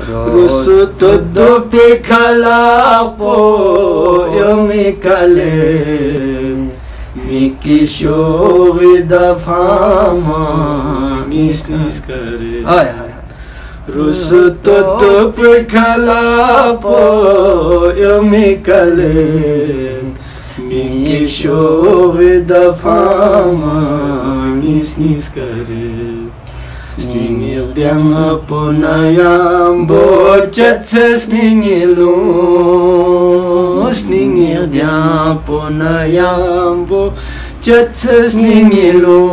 Rusuto dupikalapo yung ikale Miki shogida fama nisnis kare Rusuto dupikalapo yung ikale Miki shogida fama nisnis kare Sningil diang apunayam bocet sningilo Sningil diang apunayam bocet sningilo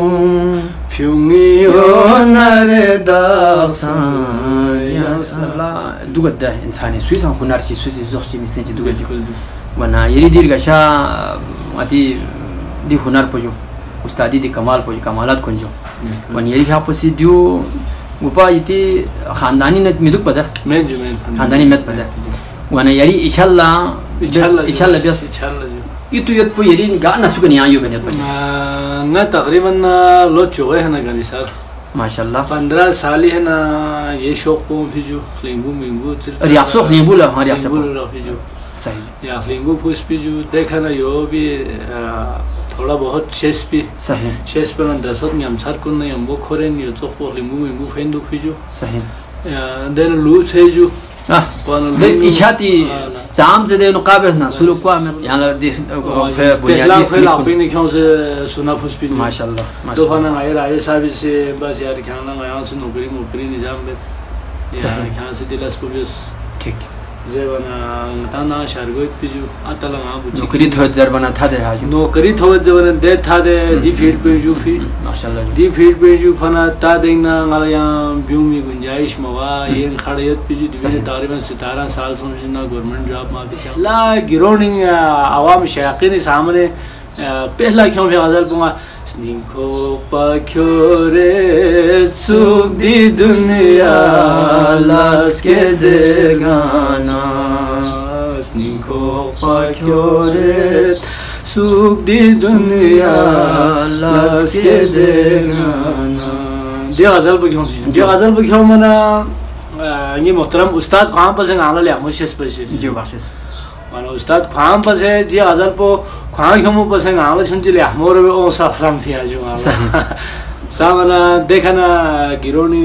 Pyungio naredaksa ya sala dugadda insani suisan hunar chi suisi zoxchi misenchi dugaddi wana yeri dirgasha ati di hunar pojo ustadi di kamal pojo kamalat konjo one यही क्या पसी दियो ऊपर इतने खानदानी न मिदुक पता खानदानी मत पता वन यही इशाला बस itu yat po yeri ga na suka ni ayo benet pa na तकरीबन लो चुगे है ना गानी सर माशाल्लाह 15 साल है ना ये शौक को फिजो लिंगू मिंगू रियाक्सो लिंगू ला हमारी रियाक्सो फिजो सही या लिंगू फुस फिजो देखा ना यो भी थोड़ा बहुत शेष भी सही शेष पर दसत नियम सार को नहीं हम वो खोरे नहीं तो पोल लिंगू मिंगू फेंदू फिजो सही देन लूज है जो दे इच्छाती जाम से दे नुकाबे ना शुरू को मैं यहाँ दे बुनियादी फिर आप ही क्यों से सुना फुस भी माशाल्लाह तो खाना आये राजे साहब से बस यार क्या ना यहाँ से नौकरी निजाम में यहाँ से दिलास पुलिस ठीक जेबना ताना शारगोत पिजु अतला मा बुची नौकरी थोड़ जरबना था दे हाजू नौकरी थोड़ जरबना दे था दे दी फील्ड पे जो फिर माशाल्लाह दी फील्ड पे जो फना ता देना गाला यहाँ ब्यूमी गुंजाइश मवा ये खड़ियत पिजु दिवने तकरीबन 17 साल समझना गवर्नमेंट जॉब मा भी ला गिरोनिंग आवाम शायकीन सामने पहला क्यों फिर गजल पुंगा स्निंको पक्योरे सुख दी दुनिया लास के देगाना स्निंको पक्योरे सुख दी दुनिया लास के देगाना दिया गजल क्यों मना ये मोहतरम उस्ताद कहाँ पर से आना ले मुझे स्पेशल जो बात वाला उस्ताद खाम पर से दिया गजल पो खां क्यों मुझ पर से आना सुनते ले मोरे में ओ साम थिया जो आला सामना देखा ना गिरोनी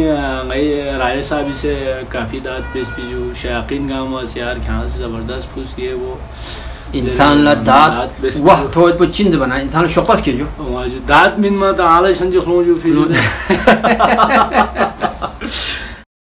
गई राय साहब से काफ़ी दाद पेश भी जो शायकीन गाँव से यार यहाँ से ज़बरदस्त फूस किए वो इंसान ला दाद वाह थोड़ा तो चिंज बना इंसान शौक़स किए जो दाद मिन मत आला संजो खलों जो फिर